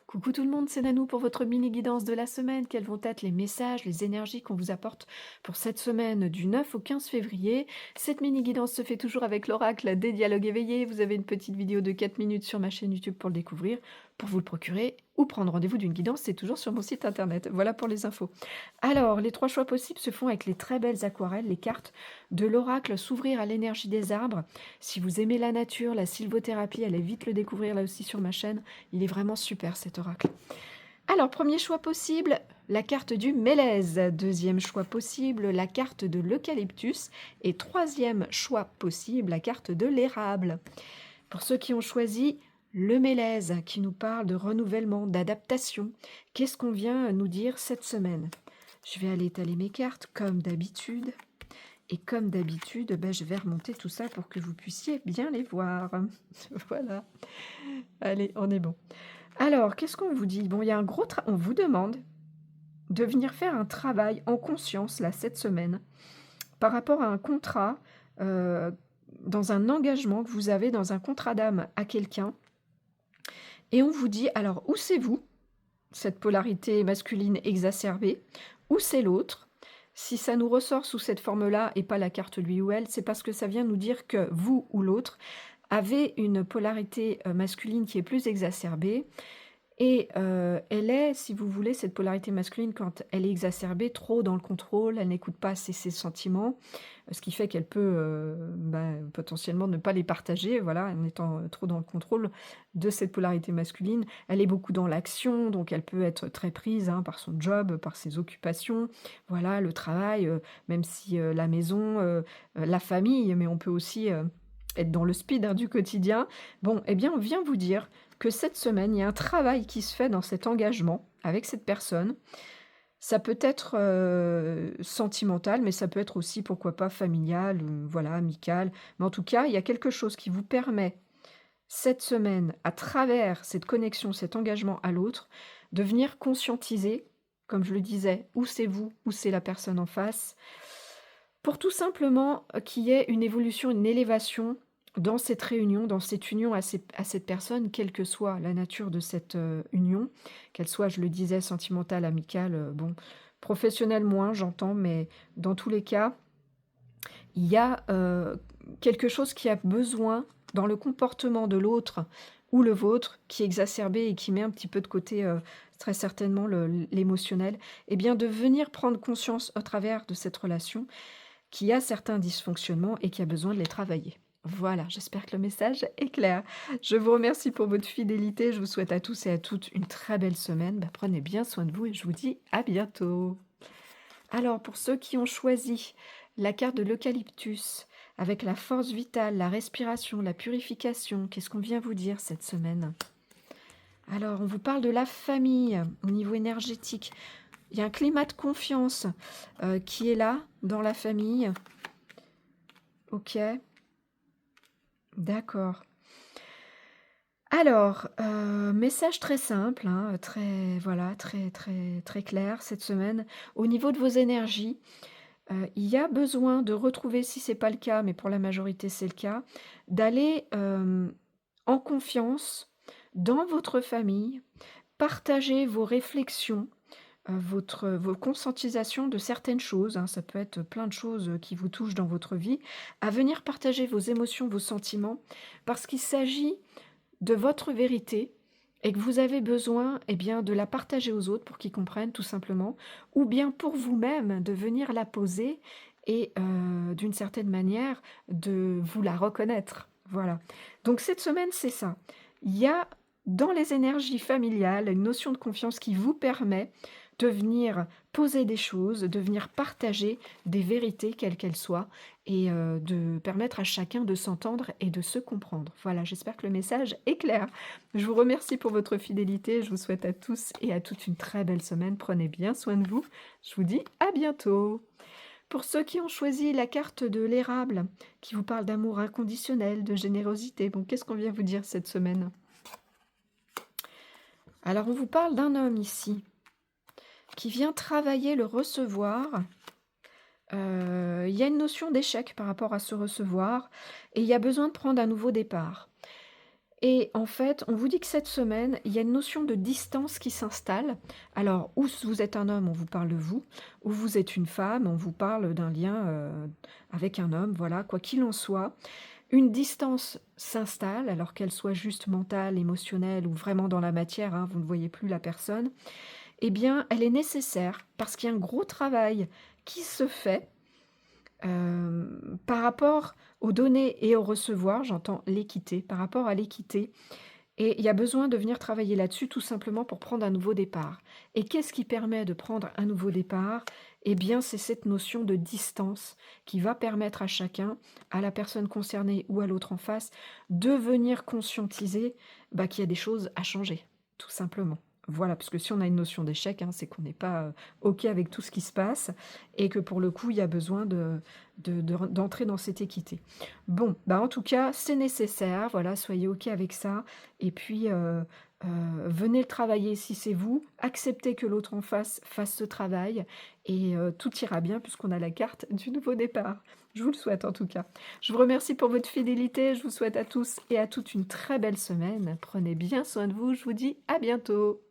Coucou tout le monde, c'est Nanou pour votre mini guidance de la semaine. Quels vont être les messages, les énergies qu'on vous apporte pour cette semaine du 9 au 15 février? Cette mini guidance se fait toujours avec l'oracle des dialogues éveillés. Vous avez une petite vidéo de 4 minutes sur ma chaîne YouTube pour le découvrir, pour vous le procurer ou prendre rendez-vous d'une guidance, c'est toujours sur mon site internet. Voilà pour les infos. Alors, les trois choix possibles se font avec les très belles aquarelles, les cartes de l'oracle s'ouvrir à l'énergie des arbres. Si vous aimez la nature, la sylvothérapie, allez vite le découvrir là aussi sur ma chaîne. Il est vraiment super cet oracle. Alors, premier choix possible, la carte du mélèze. Deuxième choix possible, la carte de l'eucalyptus. Et troisième choix possible, la carte de l'érable. Pour ceux qui ont choisi le mélèze, qui nous parle de renouvellement, d'adaptation, qu'est-ce qu'on vient nous dire cette semaine? Je vais aller étaler mes cartes comme d'habitude. Et comme d'habitude, je vais remonter tout ça pour que vous puissiez bien les voir. Voilà. Allez, on est bon. Alors, qu'est-ce qu'on vous dit? Bon, il y a un gros on vous demande de venir faire un travail en conscience, là, cette semaine, par rapport à un contrat, heu, dans un engagement que vous avez dans un contrat d'âme à quelqu'un et on vous dit: «Alors, où c'est vous, cette polarité masculine exacerbée, ou c'est l'autre?» Si ça nous ressort sous cette forme-là et pas la carte lui ou elle, c'est parce que ça vient nous dire que vous ou l'autre avez une polarité, masculine qui est plus exacerbée et elle est, si vous voulez, cette polarité masculine quand elle est exacerbée, trop dans le contrôle, elle n'écoute pas assez ses sentiments, ce qui fait qu'elle peut, potentiellement ne pas les partager, voilà, en étant, trop dans le contrôle de cette polarité masculine. Elle est beaucoup dans l'action, donc elle peut être très prise, hein, par son job, par ses occupations, voilà, le travail, même si, la maison, la famille, mais on peut aussi, être dans le speed, hein, du quotidien. Bon, eh bien, on vient vous dire que cette semaine, il y a un travail qui se fait dans cet engagement avec cette personne. Ça peut être, sentimental, mais ça peut être aussi, pourquoi pas, familial, voilà, amical. Mais en tout cas, il y a quelque chose qui vous permet, cette semaine, à travers cette connexion, cet engagement à l'autre, de venir conscientiser, comme je le disais, où c'est vous, où c'est la personne en face, pour tout simplement, qu'il y ait une évolution, une élévation dans cette réunion, dans cette union à cette personne, quelle que soit la nature de cette, union, qu'elle soit, je le disais, sentimentale, amicale, bon, professionnelle moins, j'entends, mais dans tous les cas, il y a, quelque chose qui a besoin dans le comportement de l'autre ou le vôtre, qui est exacerbé et qui met un petit peu de côté, très certainement l'émotionnel, et bien de venir prendre conscience au travers de cette relation qui a certains dysfonctionnements et qui a besoin de les travailler. Voilà, j'espère que le message est clair. Je vous remercie pour votre fidélité. Je vous souhaite à tous et à toutes une très belle semaine. Prenez bien soin de vous et je vous dis à bientôt. Alors, pour ceux qui ont choisi la carte de l'eucalyptus, avec la force vitale, la respiration, la purification, qu'est-ce qu'on vient vous dire cette semaine? Alors, on vous parle de la famille au niveau énergétique. Il y a un climat de confiance qui est là dans la famille. OK, d'accord. Alors, message très simple, hein, très voilà, très très très clair cette semaine. Au niveau de vos énergies, il y a besoin de retrouver, si c'est pas le cas, mais pour la majorité c'est le cas, d'aller, en confiance dans votre famille, partager vos réflexions, vos conscientisations de certaines choses, hein, ça peut être plein de choses, qui vous touchent dans votre vie, à venir partager vos émotions, vos sentiments, parce qu'il s'agit de votre vérité et que vous avez besoin, eh bien, de la partager aux autres pour qu'ils comprennent tout simplement, ou bien pour vous-même de venir la poser et d'une certaine manière de vous la reconnaître. Voilà. Donc cette semaine, c'est ça. Il y a dans les énergies familiales une notion de confiance qui vous permet de venir poser des choses, de venir partager des vérités quelles qu'elles soient et de permettre à chacun de s'entendre et de se comprendre. Voilà, j'espère que le message est clair. Je vous remercie pour votre fidélité, je vous souhaite à tous et à toutes une très belle semaine. Prenez bien soin de vous. Je vous dis à bientôt. Pour ceux qui ont choisi la carte de l'érable, qui vous parle d'amour inconditionnel, de générosité, bon, qu'est-ce qu'on vient vous dire cette semaine? Alors, on vous parle d'un homme ici, qui vient travailler le recevoir. Il y a une notion d'échec par rapport à ce recevoir et il y a besoin de prendre un nouveau départ Et en fait, on vous dit que cette semaine, il y a une notion de distance qui s'installe. Alors, ou vous êtes un homme, on vous parle de vous, ou vous êtes une femme, on vous parle d'un lien avec un homme, voilà, quoi qu'il en soit. Une distance s'installe, alors qu'elle soit juste mentale, émotionnelle ou vraiment dans la matière, hein, vous ne voyez plus la personne. Eh bien, elle est nécessaire parce qu'il y a un gros travail qui se fait par rapport aux données et au recevoir, j'entends l'équité, par rapport à l'équité. Et il y a besoin de venir travailler là-dessus tout simplement pour prendre un nouveau départ. Et qu'est-ce qui permet de prendre un nouveau départ? Eh bien, c'est cette notion de distance qui va permettre à chacun, à la personne concernée ou à l'autre en face, de venir conscientiser bah, qu'il y a des choses à changer, tout simplement. Voilà, parce que si on a une notion d'échec, hein, c'est qu'on n'est pas OK avec tout ce qui se passe et que pour le coup, il y a besoin d'entrer dans cette équité. Bon, bah en tout cas, c'est nécessaire, voilà, soyez OK avec ça. Et puis, venez le travailler si c'est vous, acceptez que l'autre en face fasse ce travail et tout ira bien puisqu'on a la carte du nouveau départ. Je vous le souhaite en tout cas. Je vous remercie pour votre fidélité, je vous souhaite à tous et à toutes une très belle semaine. Prenez bien soin de vous, je vous dis à bientôt.